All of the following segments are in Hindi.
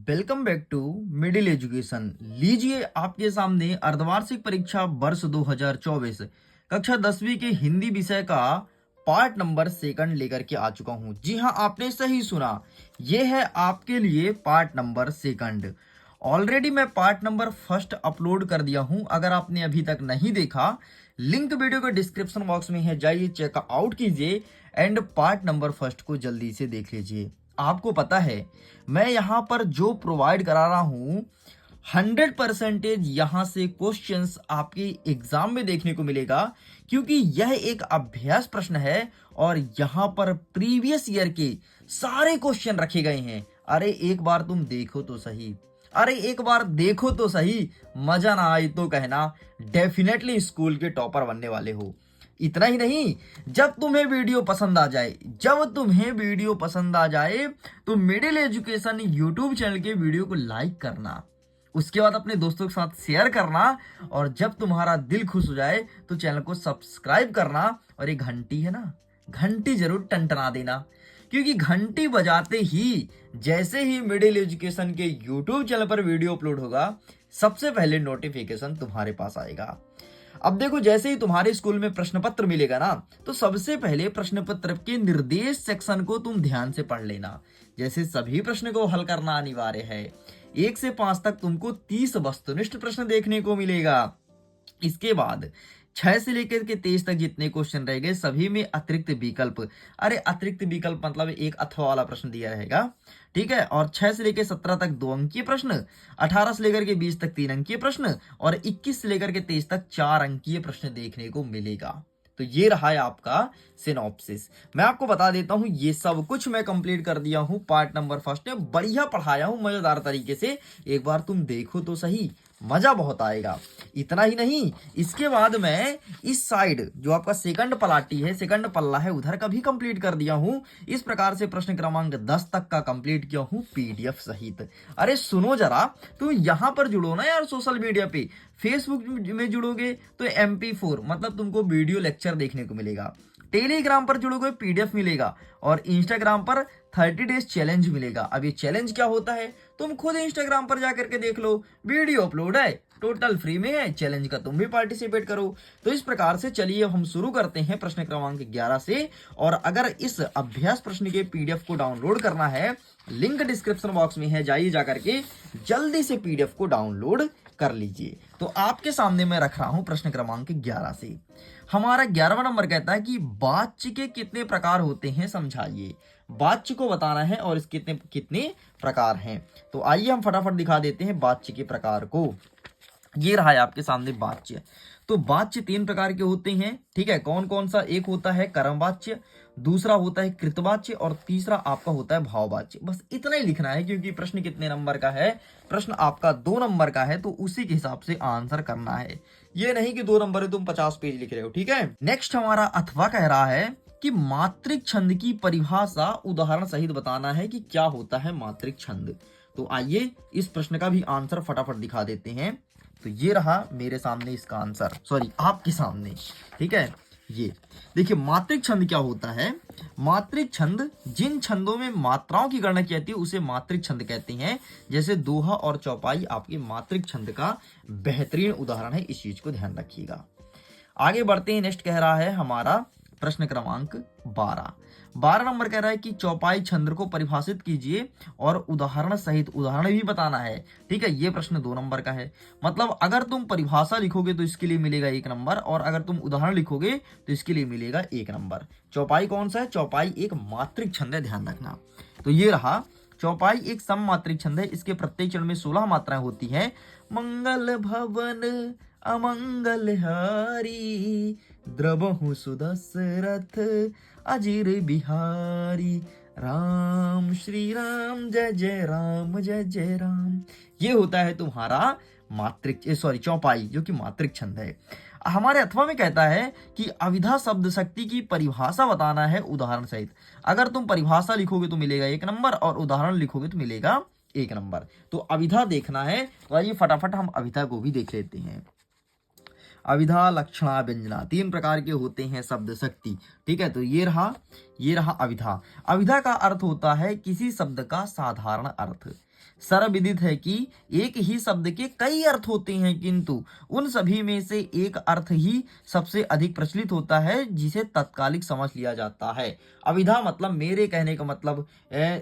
Welcome back to middle education. लीजिए आपके सामने अर्धवार्षिक परीक्षा वर्ष 2024 कक्षा 10वीं के हिंदी विषय का पार्ट नंबर सेकंड लेकर के आ चुका हूं। जी हां, आपने सही सुना, यह है आपके लिए पार्ट नंबर सेकंड। ऑलरेडी मैं पार्ट नंबर फर्स्ट अपलोड कर दिया हूं। अगर आपने अभी तक नहीं देखा, लिंक वीडियो के डिस्क्रिप्शन बॉक्स में है, जाइए चेकआउट कीजिए एंड पार्ट नंबर फर्स्ट को जल्दी से देख लीजिए। आपको पता है, मैं यहाँ पर जो प्रोवाइड करा रहा हूँ 100% यहाँ से क्वेश्चंस आपके एग्जाम में देखने को मिलेगा, क्योंकि यह एक अभ्यास प्रश्न है और यहाँ पर प्रीवियस ईयर के सारे क्वेश्चन रखे गए हैं। अरे एक बार तुम देखो तो सही, अरे एक बार देखो तो सही, मजा ना आए तो कहना, डेफिनेटली स्कूल के टॉपर बनने वाले हो। इतना ही नहीं, जब तुम्हें वीडियो पसंद आ जाए, तो मिडिल एजुकेशन यूट्यूब चैनल के वीडियो को लाइक करना, उसके बाद अपने दोस्तों के साथ शेयर करना, और जब तुम्हारा दिल खुश हो जाए तो चैनल को सब्सक्राइब करना, और ये घंटी है ना, घंटी जरूर टंटना देना, क्योंकि घंटी बजाते ही जैसे ही मिडिल एजुकेशन के यूट्यूब चैनल पर वीडियो अपलोड होगा, सबसे पहले नोटिफिकेशन तुम्हारे पास आएगा। अब देखो, जैसे ही तुम्हारे स्कूल में प्रश्न पत्र मिलेगा ना, तो सबसे पहले प्रश्न पत्र के निर्देश सेक्शन को तुम ध्यान से पढ़ लेना। जैसे सभी प्रश्न को हल करना अनिवार्य है। 1 से 5 तक तुमको 30 वस्तुनिष्ठ प्रश्न देखने को मिलेगा। इसके बाद 6 से लेकर के 23 तक जितने क्वेश्चन रह गए, सभी में अतिरिक्त विकल्प, अरे अतिरिक्त विकल्प मतलब एक अथवा वाला प्रश्न दिया रहेगा, ठीक है। और 6 से लेकर 17 तक 2 अंकीय प्रश्न, 18 से लेकर के 20 तक 3 अंकीय प्रश्न, और 21 से लेकर के 23 तक 4 अंकीय प्रश्न देखने को मिलेगा। तो ये रहा है आपका सिनॉप्सिस। मैं आपको बता देता हूं, ये सब कुछ मैं कंप्लीट कर दिया हूं पार्ट नंबर फर्स्ट में, बढ़िया पढ़ाया हूं मजेदार तरीके से। एक बार तुम देखो तो सही, मजा बहुत आएगा। इतना ही नहीं, इसके बाद मैं इस साइड जो आपका सेकंड पलाटी है, सेकंड पल्ला है, उधर का भी कंप्लीट कर दिया हूं। इस प्रकार से प्रश्न क्रमांक 10 तक का कंप्लीट किया हूं पीडीएफ सहित। अरे सुनो जरा, तुम यहां पर जुड़ो ना यार, सोशल मीडिया पे, फेसबुक में जुड़ोगे तो MP4 मतलब तुमको वीडियो लेक्चर देखने को मिलेगा, टेलीग्राम पर जुड़ोगे पीडीएफ मिलेगा, और इंस्टाग्राम पर 30 डेज चैलेंज मिलेगा। अब ये चैलेंज क्या होता है, तुम खुद इंस्टाग्राम पर जाकर के देख लो, वीडियो अपलोड है, टोटल फ्री में है, चैलेंज का तुम भी पार्टिसिपेट करो। तो इस प्रकार से चलिए हम शुरू करते हैं प्रश्न क्रमांक 11 से। और अगर इस अभ्यास प्रश्न के पीडीएफ को डाउनलोड करना है, लिंक डिस्क्रिप्शन बॉक्स में है, जाइए जाकर के जल्दी से पीडीएफ को डाउनलोड कर लीजिए। तो आपके सामने मैं रख रहा हूं प्रश्न क्रमांक 11 से। हमारा 11वां नंबर कहता है कि वाच्य के कितने प्रकार होते हैं, समझाइए। वाच्य को बताना है और इसके कितने कितने प्रकार हैं। तो आइए हम फटाफट दिखा देते हैं वाच्य के प्रकार को। ये रहा है आपके सामने वाच्य। तो वाच्य 3 प्रकार के होते हैं, ठीक है। कौन कौन सा? एक होता है कर्मवाच्य, दूसरा होता है कृतवाच्य, और तीसरा आपका होता है भाववाच्य। बस इतना ही लिखना है, क्योंकि प्रश्न कितने नंबर का है, प्रश्न आपका 2 नंबर का है, तो उसी के हिसाब से आंसर करना है। ये नहीं कि 2 नंबर है तुम 50 पेज लिख रहे हो, ठीक है। नेक्स्ट हमारा अथवा कह रहा है कि मात्रिक छंद की परिभाषा उदाहरण सहित बताना है कि क्या होता है मात्रिक छंद। तो आइए इस प्रश्न का भी आंसर फटाफट दिखा देते हैं। तो ये रहा मेरे सामने इसका आंसर, सॉरी आपके सामने, ठीक है। ये देखिए, मात्रिक छंद क्या होता है। मात्रिक छंद जिन छंदों में मात्राओं की गणना की जाती है उसे मात्रिक छंद कहते हैं। जैसे दोहा और चौपाई आपके मात्रिक छंद का बेहतरीन उदाहरण है, इस चीज को ध्यान रखिएगा। आगे बढ़ते हैं। नेक्स्ट कह रहा है हमारा प्रश्न क्रमांक 12 नंबर कह रहा है कि चौपाई छंद को परिभाषित कीजिए और उदाहरण सहित उदाहरण भी बताना है, ठीक है। ये प्रश्न 2 नंबर का है। मतलब अगर तुम परिभाषा लिखोगे तो इसके लिए मिलेगा 1 नंबर, और अगर तुम उदाहरण लिखोगे तो इसके लिए मिलेगा 1 नंबर। चौपाई कौन सा है? चौपाई एक मात्रिक छंद है, ध्यान रखना। तो ये रहा, चौपाई एक सममात्रिक छंद है। इसके प्रत्येक चरण में 16 मात्राएं होती हैं। मंगल भवन अमंगल हारी, द्रवहु सुदशरथ अजीर बिहारी, राम श्री राम जय जय राम जय जय राम। ये होता है तुम्हारा मात्रिक, सॉरी चौपाई, जो कि मात्रिक छंद है। हमारे अथवा में कहता है कि अविधा शब्द शक्ति की परिभाषा बताना है उदाहरण सहित। अगर तुम परिभाषा लिखोगे तो मिलेगा 1 नंबर, और उदाहरण लिखोगे तो मिलेगा 1 नंबर। तो अविधा देखना है, तो आइए फटाफट हम अविधा को भी देख लेते हैं। अविधा, लक्षणा, व्यंजना 3 प्रकार के होते हैं शब्द शक्ति, ठीक है। तो ये रहा अविधा। अविधा का अर्थ होता है किसी शब्द का साधारण अर्थ। सर्वविदित है कि एक ही शब्द के कई अर्थ होते हैं, किंतु उन सभी में से एक अर्थ ही सबसे अधिक प्रचलित होता है जिसे तत्कालिक समझ लिया जाता है। अभिधा मतलब, मेरे कहने का मतलब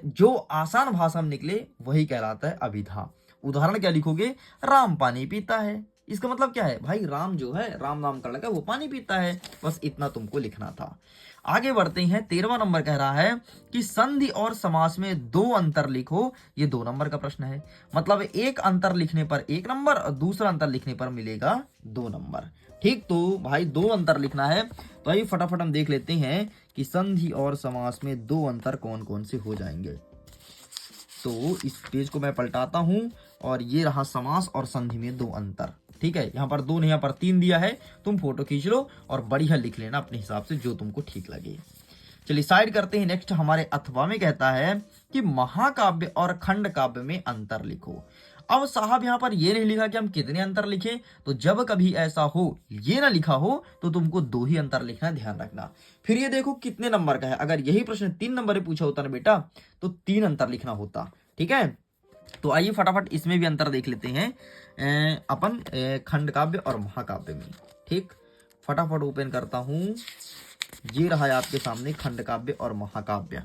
जो आसान भाषा में निकले वही कहलाता है अभिधा। उदाहरण क्या लिखोगे? राम पानी पीता है। इसका मतलब क्या है भाई? राम जो है, राम नाम का लड़का, वो पानी पीता है। बस इतना तुमको लिखना था। आगे बढ़ते हैं। 13वां नंबर कह रहा है कि संधि और समास में 2 अंतर लिखो। ये 2 नंबर का प्रश्न है। मतलब एक अंतर लिखने पर 1 नंबर और दूसरा अंतर लिखने पर मिलेगा 2 नंबर। ठीक, तो भाई 2 अंतर लिखना है। तो आइए फटाफट हम देख लेते हैं कि संधि और समास में 2 अंतर कौन कौन से हो जाएंगे। तो इस पेज को मैं पलटाता हूं और ये रहा समास और संधि में 2 अंतर। ठीक है, यहाँ पर 2 नहीं, यहाँ पर 3 दिया है। तुम फोटो खींच लो और बढ़िया लिख लेना अपने हिसाब से जो तुमको ठीक लगे। चलिए साइड करते हैं। नेक्स्ट हमारे अथवा में कहता है कि महाकाव्य और खंड काव्य में अंतर लिखो। अब साहब यहाँ पर ये नहीं लिखा कि हम कितने अंतर लिखें, तो जब कभी ऐसा हो, ये ना लिखा हो, तो तुमको 2 ही अंतर लिखना, ध्यान रखना। फिर ये देखो कितने नंबर का है। अगर यही प्रश्न 3 नंबर में पूछा होता ना बेटा, तो 3 अंतर लिखना होता। ठीक है, तो आइए फटाफट इसमें भी अंतर देख लेते हैं अपन खंड काव्य और महाकाव्य में। ठीक, फटाफट ओपन करता हूं। ये रहा है आपके सामने खंड काव्य और महाकाव्य।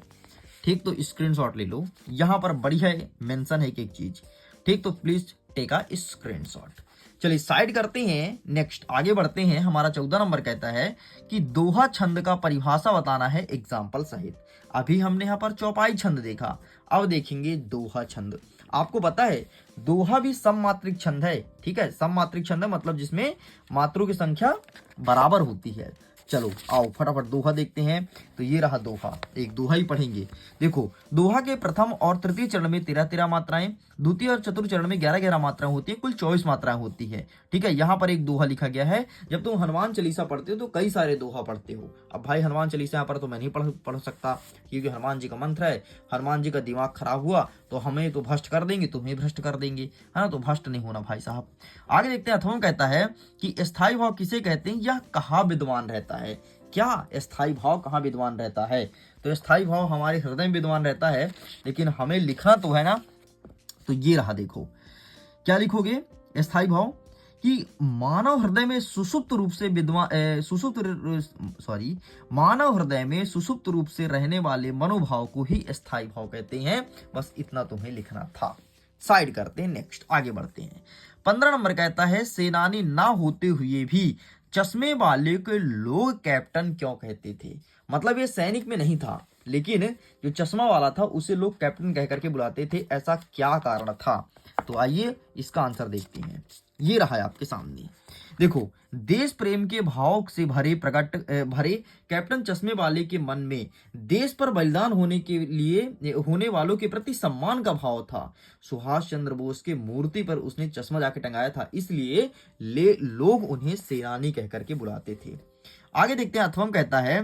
ठीक, तो स्क्रीनशॉट ले लो। यहां पर बढ़िया मेंशन है एक चीज। ठीक, तो प्लीज टेक अ स्क्रीनशॉट। चलिए साइड करते हैं। नेक्स्ट आगे बढ़ते हैं। हमारा 14 नंबर कहता है कि दोहा छंद का परिभाषा बताना है एग्जाम्पल सहित। अभी हमने यहाँ पर चौपाई छंद देखा, अब देखेंगे दोहा छंद। आपको पता है दोहा भी सममात्रिक छंद है। ठीक है, सममात्रिक छंद है मतलब जिसमें मात्रों की संख्या बराबर होती है। चलो आओ फटाफट दोहा देखते हैं। तो ये रहा दोहा, एक दोहा ही पढ़ेंगे। देखो, दोहा के प्रथम और तृतीय चरण में 13-13 मात्राएं, द्वितीय और चतुर्थ चरण में 11-11 मात्राएं होती है, कुल 24 मात्राएं होती है। ठीक है, यहाँ पर एक दोहा लिखा गया है। जब तुम हनुमान चालीसा पढ़ते हो तो कई सारे दोहा पढ़ते हो। अब भाई हनुमान चालीसा यहाँ पर तो मैं नहीं पढ़ सकता, क्योंकि हनुमान जी का मंत्र है। हनुमान जी का दिमाग खराब हुआ तो हमें तो भ्रष्ट कर देंगे, तुम्हें भ्रष्ट कर देंगे, है ना। तो भ्रष्ट नहीं होना भाई साहब। आगे देखते हैं। अथवा कहता है कि स्थायी भाव किसे कहते हैं, यह कहाँ विद्वान रहता है। क्या स्थायी भाव कहाँ विद्वान रहता है? तो स्थायी भाव हमारे हृदय में विद्वान रहता है, लेकिन हमें लिखना तो है ना। तो ये रहा, देखो क्या लिखोगे? स्थायी भाव कि मानव हृदय में सुसुप्त रूप से विद्वान मानव हृदय में सुसुप्त रूप से रहने वाले मनोभाव को ही स्थायी भाव कहते हैं। बस इतना तुम्हें लिखना था। साइड करते हैं। नेक्स्ट आगे बढ़ते हैं। 15 नंबर कहता है सेनानी ना होते हुए भी चश्मे वाले को लोग कैप्टन क्यों कहते थे। मतलब ये सैनिक में नहीं था, लेकिन जो चश्मा वाला था उसे लोग कैप्टन कह करके बुलाते थे। ऐसा क्या कारण था? तो आइए इसका आंसर देखते हैं। ये रहा है आपके सामने। देखो, देश प्रेम के भाव से भरे कैप्टन चश्मे वाले के मन में देश पर बलिदान होने वालों के प्रति सम्मान का भाव था। सुभाष चंद्र बोस के मूर्ति पर उसने चश्मा जाके टंगाया था, इसलिए लोग उन्हें सेनानी कह करके बुलाते थे। आगे देखते हैं। अथवम कहता है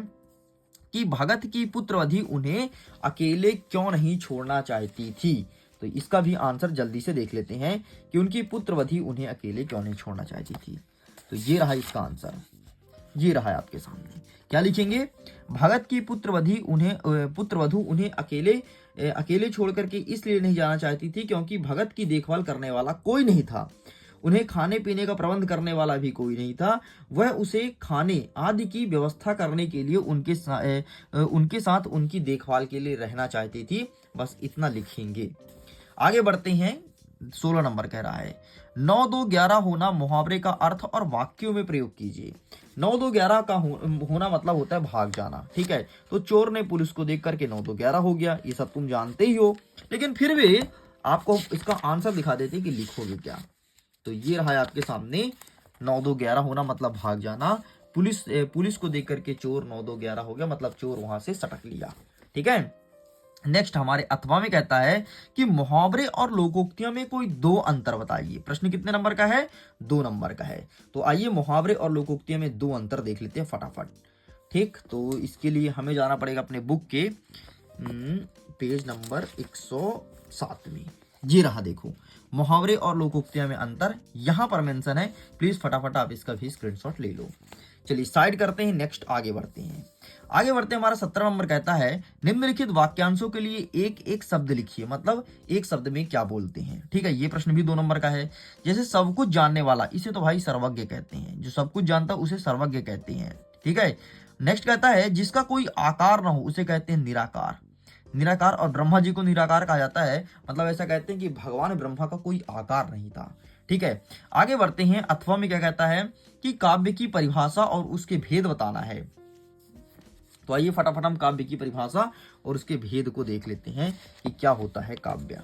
कि भगत की पुत्रवधि उन्हें अकेले क्यों नहीं छोड़ना चाहती थी। तो इसका भी आंसर जल्दी से देख लेते हैं कि उनकी पुत्रवधि उन्हें अकेले क्यों नहीं छोड़ना चाहती थी। तो ये रहा इसका आंसर, ये रहा है आपके सामने। क्या लिखेंगे? भगत की पुत्रवधु उन्हें अकेले छोड़ करके इसलिए नहीं जाना चाहती थी क्योंकि भगत की देखभाल करने वाला कोई नहीं था, उन्हें खाने पीने का प्रबंध करने वाला भी कोई नहीं था। वह उसे खाने आदि की व्यवस्था करने के लिए उनके साथ उनकी देखभाल के लिए रहना चाहती थी। बस इतना लिखेंगे। आगे बढ़ते हैं। 16 नंबर कह रहा है 9 2 11 होना मुहावरे का अर्थ और वाक्यों में प्रयोग कीजिए। 9 2 11 का होना मतलब होता है भाग जाना। ठीक है, तो चोर ने पुलिस को देख करके 9 2 11 हो गया, ये सब तुम जानते ही हो, लेकिन फिर भी आपको इसका आंसर दिखा देते कि लिखोगे क्या। तो ये रहा है आपके सामने। 9 2 11 होना मतलब भाग जाना। पुलिस को देख करके चोर 9 2 11 हो गया, मतलब चोर वहां से सटक लिया। ठीक है, नेक्स्ट हमारे अथवा में कहता है कि मुहावरे और लोकोक्तियों में कोई 2 अंतर बताइए। प्रश्न कितने नंबर का है? 2 नंबर का है। तो आइए मुहावरे और लोकोक्तियों में 2 अंतर देख लेते हैं फटाफट। ठीक, तो इसके लिए हमें जाना पड़ेगा अपने बुक के पेज नंबर 107 में। ये रहा, देखो मुहावरे और लोकोक्तियों में अंतर यहाँ पर मेंशन है। प्लीज फटाफट आप इसका भी स्क्रीनशॉट ले लो। चलिए साइड करते हैं, नेक्स्ट आगे बढ़ते हैं। हमारा 17 नंबर कहता है निम्नलिखित वाक्यांशों के लिए एक एक शब्द लिखिए, मतलब एक शब्द में क्या बोलते हैं। ठीक है, ये प्रश्न भी 2 नंबर का है। जैसे सब कुछ जानने वाला, इसे तो भाई सर्वज्ञ कहते हैं, जो सब कुछ जानता है उसे सर्वज्ञ कहते हैं। ठीक है, नेक्स्ट कहता है जिसका कोई आकार ना हो उसे कहते हैं निराकार। और ब्रह्मा जी को निराकार कहा जाता है, मतलब ऐसा कहते हैं कि भगवान ब्रह्मा का कोई आकार नहीं था। ठीक है, आगे बढ़ते हैं। अथवा में क्या कहता है कि काव्य की परिभाषा और उसके भेद बताना है। तो आइए फटाफट हम काव्य की परिभाषा और उसके भेद को देख लेते हैं कि क्या होता है काव्य।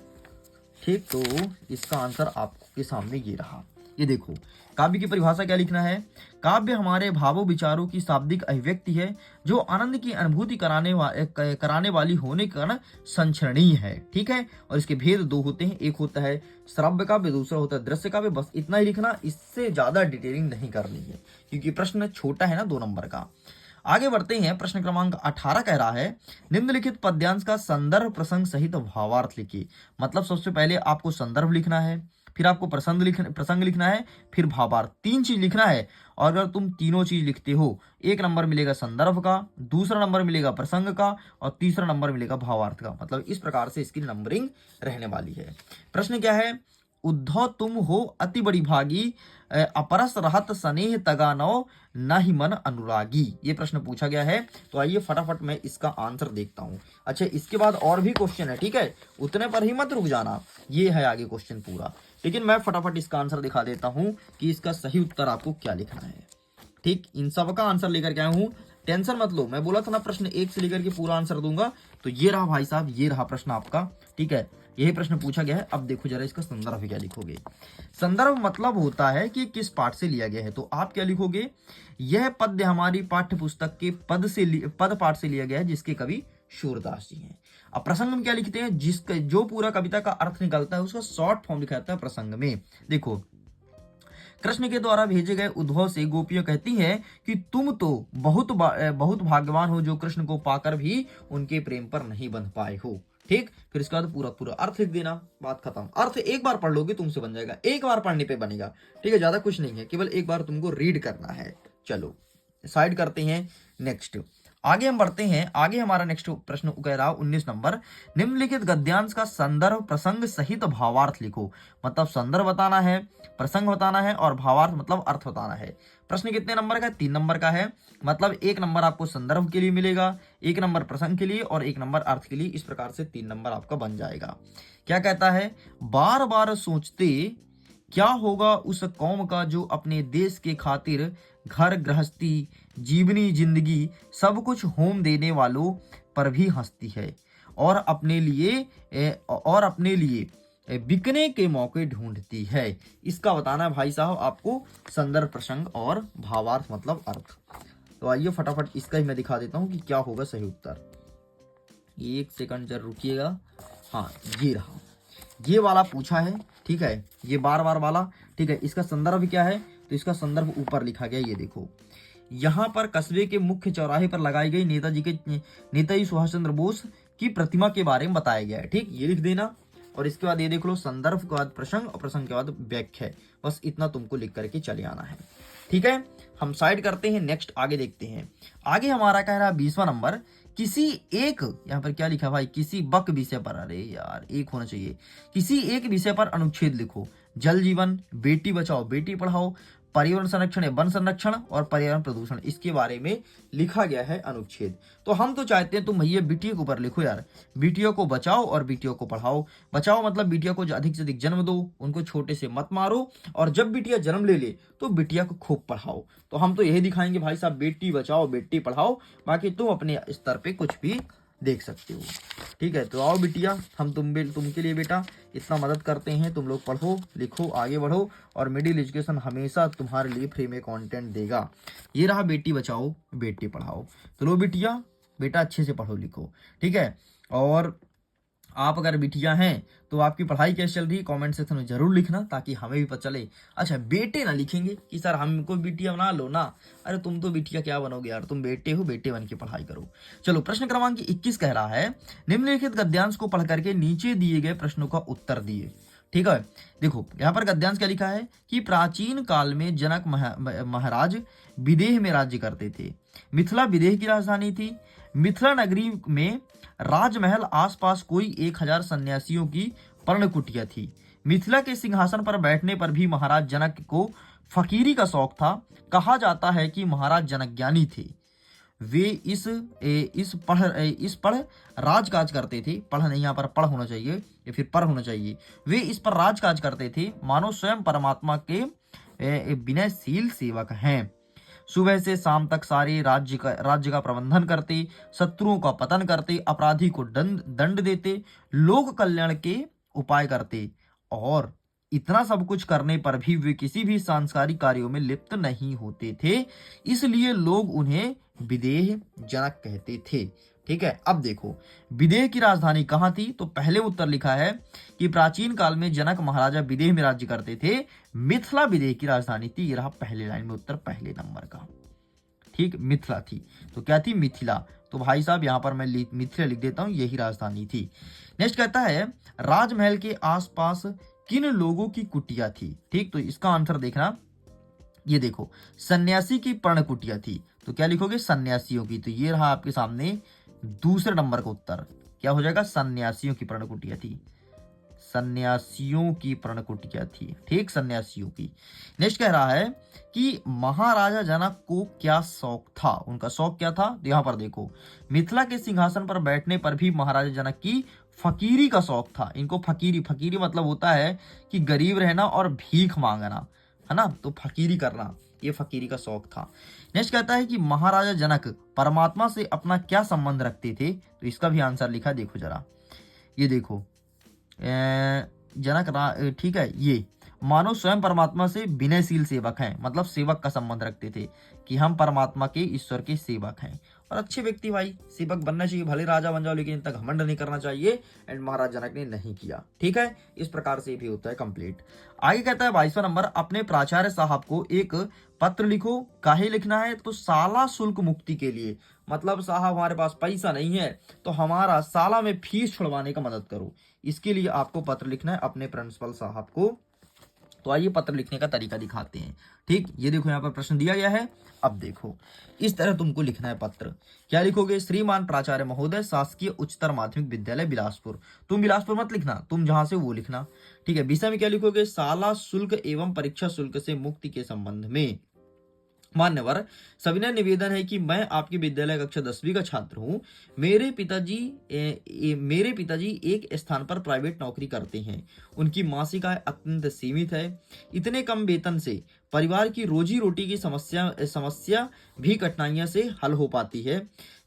ठीक, तो इसका आंसर आपके सामने ये रहा। ये देखो, काव्य की परिभाषा क्या लिखना है। काव्य हमारे भावों विचारों की शाब्दिक अभिव्यक्ति है जो आनंद की अनुभूति कराने वाली होने के कारण संचरणीय है। ठीक है, और इसके भेद 2 होते हैं, एक होता है श्रव्य काव्य, दूसरा होता है दृश्य काव्य। बस इतना ही लिखना, इससे ज्यादा डिटेलिंग नहीं करनी है क्योंकि प्रश्न छोटा है ना, 2 नंबर का। आगे बढ़ते हैं, प्रश्न क्रमांक 18 कह रहा है निम्नलिखित पद्यांश का संदर्भ प्रसंग सहित भावार्थ लिखिए। मतलब सबसे पहले आपको संदर्भ लिखना है, फिर आपको प्रसंग लिखना है, फिर भावार्थ। 3 चीज लिखना है, और अगर तुम तीनों चीज लिखते हो, 1 नंबर मिलेगा संदर्भ का, दूसरा नंबर मिलेगा प्रसंग का, और तीसरा नंबर मिलेगा भावार्थ का। मतलब इस प्रकार से इसकी नंबरिंग रहने वाली है। प्रश्न क्या है, उद्धव तुम हो अति बड़ी भागी, अपरस रहत स्नेह तगानो न ही मन अनुरागी। ये प्रश्न पूछा गया है। तो आइए फटाफट मैं इसका आंसर देखता हूं। अच्छा, इसके बाद और भी क्वेश्चन है। ठीक है, उतने पर ही मत रुक जाना, ये है आगे क्वेश्चन पूरा। लेकिन मैं फटाफट इसका आंसर दिखा देता हूं कि इसका सही उत्तर आपको क्या लिखना है। ठीक, इन सब का आंसर लेकर के आया हूं, टेंशन मत लो। मैं बोला था ना प्रश्न 1 से लेकर के पूरा आंसर दूंगा, तो ये रहा भाई साहब, ये रहा प्रश्न आपका। ठीक है, यही प्रश्न पूछा गया है। अब देखो जरा इसका संदर्भ क्या लिखोगे। संदर्भ मतलब होता है कि किस पाठ से लिया गया है। तो आप क्या लिखोगे, यह पद्य हमारी पाठ्य पुस्तक के पद पाठ से लिया गया है जिसके कवि सूरदास जी हैं। अब प्रसंग में क्या लिखते हैं, जिसका जो पूरा कविता का अर्थ निकलता है उसका शॉर्ट फॉर्म लिखा जाता है प्रसंग में। देखो, कृष्ण के द्वारा भेजे गए उद्धव से गोपियां कहती हैं कि तुम तो बहुत भाग्यवान हो जो कृष्ण को पाकर भी उनके प्रेम पर नहीं बंध पाए हो। ठीक, फिर इसके बाद पूरा अर्थ लिख देना, बात खत्म। अर्थ एक बार पढ़ लोगे तुमसे बन जाएगा, एक बार पढ़ने पे बनेगा। ठीक है, ज्यादा कुछ नहीं है, केवल एक बार तुमको रीड करना है। चलो साइड करते हैं, नेक्स्ट आगे हम बढ़ते हैं। आगे हमारा नेक्स्ट प्रश्न कह रहा 19 नंबर, निम्नलिखित गद्यांश का संदर्भ प्रसंग सहित भावार्थ लिखो। मतलब संदर्भ बताना है, प्रसंग बताना है, और भावार्थ मतलब अर्थ बताना है। प्रश्न कितने नंबर का है, 3 नंबर का है। मतलब 1 नंबर आपको संदर्भ के लिए मिलेगा, 1 नंबर प्रसंग के लिए, और 1 नंबर अर्थ के लिए। इस प्रकार से 3 नंबर आपका बन जाएगा। क्या कहता है, बार बार सोचते क्या होगा उस कौम का जो अपने देश के खातिर घर गृहस्थी जीवनी जिंदगी सब कुछ होम देने वालों पर भी हंसती है और अपने लिए बिकने के मौके ढूंढती है। इसका बताना है भाई साहब आपको संदर्भ प्रसंग और भावार्थ मतलब अर्थ। तो आइए फटाफट इसका ही मैं दिखा देता हूं कि क्या होगा सही उत्तर। 1 सेकंड जरूर रुकिएगा। हाँ, ये रहा, ये वाला पूछा है। ठीक है, ये बार वाला। ठीक है, इसका संदर्भ क्या है, तो इसका संदर्भ ऊपर लिखा गया, ये देखो। यहाँ पर कस्बे के मुख्य चौराहे पर लगाई गई नेताजी सुभाष चंद्र बोस की प्रतिमा के बारे में बताया गया है। ठीक, ये लिख देना। और इसके बाद ये देख लो, संदर्भ के बाद प्रसंग और प्रसंग के बाद व्याख्या। बस इतना तुमको लिख करके चले आना है। ठीक है, हम साइड करते हैं, नेक्स्ट आगे देखते हैं। आगे हमारा कह रहा 20वां नंबर, किसी एक, यहाँ पर क्या लिखा भाई, किसी बक विषय पर, अरे यार एक होना चाहिए, किसी एक विषय पर अनुच्छेद लिखो। जल जीवन, बेटी बचाओ बेटी पढ़ाओ, पर्यावरण संरक्षण या वन संरक्षण, और पर्यावरण प्रदूषण, इसके बारे में लिखा गया है अनुच्छेद। तो हम तो चाहते हैं तुम भैया बिटिया के ऊपर लिखो यार, बिटियों को बचाओ और बिटियों को पढ़ाओ। बचाओ मतलब बिटिया को अधिक से अधिक जन्म दो, उनको छोटे से मत मारो, और जब बिटिया जन्म ले तो बिटिया को खूब पढ़ाओ। तो हम तो यही दिखाएंगे भाई साहब, बेटी बचाओ बेटी पढ़ाओ। बाकी तुम अपने स्तर पे कुछ भी देख सकते हो। ठीक है, तो आओ बिटिया, हम तुमके लिए बेटा इतना मदद करते हैं, तुम लोग पढ़ो लिखो आगे बढ़ो, और मिडिल एजुकेशन हमेशा तुम्हारे लिए फ्री में कंटेंट देगा। ये रहा बेटी बचाओ बेटी पढ़ाओ। तो लो बिटिया बेटा अच्छे से पढ़ो लिखो। ठीक है, और आप अगर बिटिया हैं तो आपकी पढ़ाई कैसे चल रही है कमेंट सेक्शन में जरूर लिखना, ताकि हमें भी पता चले। अच्छा, बेटे ना लिखेंगे कि सर हमको बिटिया बना लो ना, अरे तुम तो बिटिया क्या बनोगे यार, तुम बेटे हो, बेटे बन के पढ़ाई करो। चलो प्रश्न क्रमांक 21 कह रहा है, निम्नलिखित गद्यांश को पढ़ करके नीचे दिए गए प्रश्नों का उत्तर दिए। ठीक है। देखो यहाँ पर गद्यांश क्या लिखा है कि प्राचीन काल में जनक महाराज विदेह में राज्य करते थे। मिथिला विदेह की राजधानी थी। मिथिला नगरी में राजमहल, आसपास कोई 1000 सन्यासियों की पर्ण कुटिया थी। मिथिला के सिंहासन पर बैठने पर भी महाराज जनक को फकीरी का शौक था। कहा जाता है कि महाराज जनक ज्ञानी थे। वे इस पढ़ राजकाज करते थे। पढ़ नहीं, यहाँ पर पढ़ होना चाहिए या फिर पर होना चाहिए। वे इस पर राजकाज करते थे मानो स्वयं परमात्मा के विनयशील सेवक हैं। सुबह से शाम तक सारे राज्य का प्रबंधन करते, शत्रुओं का पतन करते, अपराधी को दंड देते, लोक कल्याण के उपाय करते, और इतना सब कुछ करने पर भी वे किसी भी सांसारिक कार्यों में लिप्त नहीं होते थे। इसलिए लोग उन्हें विदेह जनक कहते थे। ठीक है। अब देखो विदेह की राजधानी कहाँ थी, तो पहले उत्तर लिखा है कि प्राचीन काल में जनक महाराजा विदेह में राज्य करते थे। मिथिला विदेह की राजधानी थी। ये रहा पहले लाइन में उत्तर, पहले नंबर का। ठीक, मिथिला थी तो क्या थी, मिथिला। तो भाई साहब यहाँ पर मैं मिथिला लिख देता हूं, यही राजधानी थी। नेक्स्ट कहता है राजमहल के आसपास किन लोगों की कुटिया थी। ठीक, तो इसका आंसर देखना, ये देखो सन्यासी की पर्ण कुटिया थी। तो क्या लिखोगे, सन्यासियों की। तो ये रहा आपके सामने दूसरे नंबर का उत्तर, क्या हो जाएगा, सन्यासियों की पर्ण कुटिया थी। सन्यासियों की पर्ण कुटिया थी। ठीक, सन्यासियों की। नेक्स्ट कह रहा है कि महाराजा जनक को क्या शौक था। उनका शौक क्या था, तो यहां पर देखो मिथिला के सिंहासन पर बैठने पर भी महाराजा जनक की फकीरी का शौक था। इनको फकीरी मतलब होता है कि गरीब रहना और भीख मांगना, है ना, तो फकीरी करना, ये फकीरी का शौक था। नेक्स्ट कहता है कि महाराजा जनक परमात्मा से अपना क्या संबंध रखते थे। तो इसका भी आंसर लिखा, देखो जरा, ये देखो ठीक है, ये मानो स्वयं परमात्मा से विनयशील सेवक हैं, मतलब सेवक का संबंध रखते थे कि हम परमात्मा के, ईश्वर के सेवक हैं। और अच्छे व्यक्ति भाई सेवक बनना चाहिए, भले राजा बन जाओ लेकिन इतना घमंड नहीं करना चाहिए। एंड महाराज जनक ने नहीं किया। ठीक है, इस प्रकार से भी होता है कंप्लीट। आगे कहता है 22वां नंबर, अपने प्राचार्य साहब को एक पत्र लिखो। काहे लिखना है, तो साला शुल्क मुक्ति के लिए। मतलब साहब हमारे पास पैसा नहीं है तो हमारा साला में फीस छुड़वाने का मदद करो, इसके लिए आपको पत्र लिखना है अपने प्रिंसिपल साहब को। तो आइए पत्र लिखने का तरीका दिखाते हैं। ठीक, ये देखो यहाँ पर प्रश्न दिया गया है। अब देखो इस तरह तुमको लिखना है पत्र। क्या लिखोगे, श्रीमान प्राचार्य महोदय, शासकीय उच्चतर माध्यमिक विद्यालय बिलासपुर। तुम बिलासपुर मत लिखना, तुम जहां से वो लिखना। ठीक है। विषय में क्या लिखोगे, शाला शुल्क एवं परीक्षा शुल्क से मुक्ति के संबंध में। मान्यवर, सविनय निवेदन है कि मैं आपके विद्यालय कक्षा 10वीं का छात्र हूं। मेरे पिताजी एक स्थान पर प्राइवेट नौकरी करते हैं। उनकी मासिक आय अत्यंत सीमित है। इतने कम वेतन से परिवार की रोजी रोटी की समस्या भी कठिनाइयां से हल हो पाती है।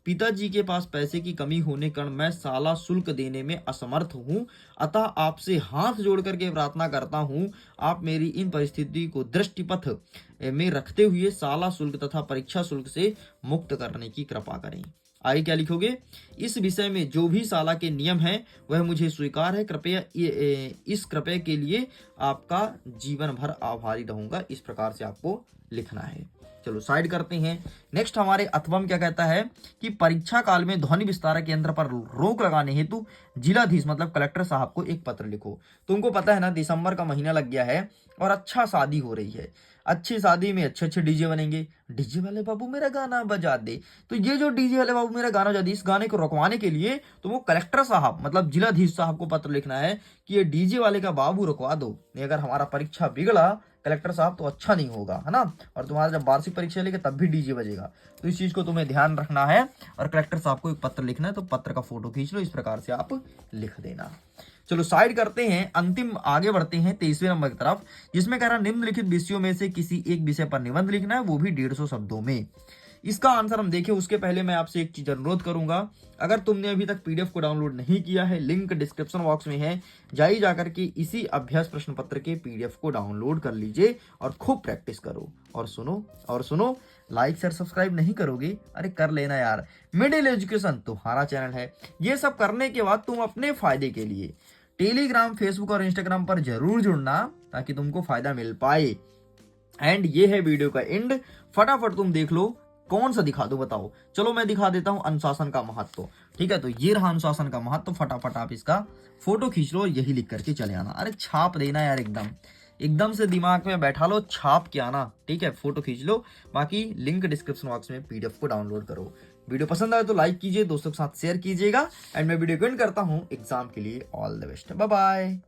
पिताजी के पास पैसे की कमी होने कारण मैं साला शुल्क देने में असमर्थ हूं। अतः आपसे हाथ जोड़ करके प्रार्थना करता हूं, आप मेरी इन परिस्थिति को दृष्टिपथ में रखते हुए साला शुल्क तथा परीक्षा शुल्क से मुक्त करने की कृपा करें। आगे क्या लिखोगे, इस विषय में जो भी साला के नियम है वह मुझे स्वीकार है। कृपया इस कृपया के लिए आपका जीवन भर आभारी रहूंगा। इस प्रकार से आपको लिखना है। चलो साइड करते हैं। नेक्स्ट हमारे अथवा में क्या कहता है कि परीक्षा काल में ध्वनि विस्तारक यंत्र पर रोक लगाने हेतु जिलाधीश मतलब कलेक्टर साहब को एक पत्र लिखो। तुमको पता है ना, दिसंबर का महीना लग गया है और अच्छा शादी हो रही है। अच्छी शादी में अच्छे अच्छे डीजे बनेंगे। डीजे वाले बाबू मेरा गाना बजा दे। तो ये जो डीजे वाले बाबू मेरा गाना बजा दे, इस गाने को रुकवाने के लिए तुमको कलेक्टर साहब मतलब जिलाधीश साहब को पत्र लिखना है कि ये डीजे वाले का बाबू रुकवा दो। नहीं अगर हमारा परीक्षा बिगड़ा कलेक्टर साहब तो अच्छा नहीं होगा, है ना। और तुम्हारा जब वार्षिक परीक्षा लेगा तब भी डीजे बजेगा। तो इस चीज को तुम्हें ध्यान रखना है और कलेक्टर साहब को एक पत्र लिखना है। तो पत्र का फोटो खींच लो, इस प्रकार से आप लिख देना। चलो साइड करते हैं, अंतिम आगे बढ़ते हैं 23वें नंबर की तरफ, जिसमें कह रहा निम्नलिखित विषयों में से किसी एक विषय पर निबंध लिखना है, वो भी 150 शब्दों में। इसका आंसर हम देखें उसके पहले मैं आपसे एक चीज अनुरोध करूंगा, अगर तुमने अभी तक पीडीएफ को डाउनलोड नहीं किया है, लिंक डिस्क्रिप्शन बॉक्स में है, जाइए जाकर के इसी अभ्यास प्रश्न पत्र के पीडीएफ को डाउनलोड कर लीजिए और खूब प्रैक्टिस करो। और सुनो, लाइक शेयर सब्सक्राइब नहीं करोगे, अरे कर लेना यार। मिडिल एजुकेशन तुम्हारा चैनल है। ये सब करने के बाद तुम अपने फायदे के लिए टेलीग्राम, फेसबुक और इंस्टाग्राम पर जरूर जुड़ना ताकि तुमको फायदा मिल पाए। एंड ये है वीडियो का एंड, फटाफट तुम देख लो कौन सा दिखा दूं बताओ? चलो मैं दिखा देता हूं अनुशासन का महत्व। ठीक है, तो ये रहा अनुशासन का महत्व। फटाफट आप इसका फोटो खींच लो और यही लिख करके चले आना। अरे छाप देना यार, एकदम एकदम से दिमाग में बैठा लो, छाप के आना। ठीक है, फोटो खींच लो। बाकी लिंक डिस्क्रिप्शन बॉक्स में पीडीएफ को डाउनलोड करो। वीडियो पसंद आए तो लाइक कीजिए, दोस्तों के साथ शेयर कीजिएगा। एंड मैं वीडियो को एंड करता हूं एग्जाम के लिए। All the best, bye bye.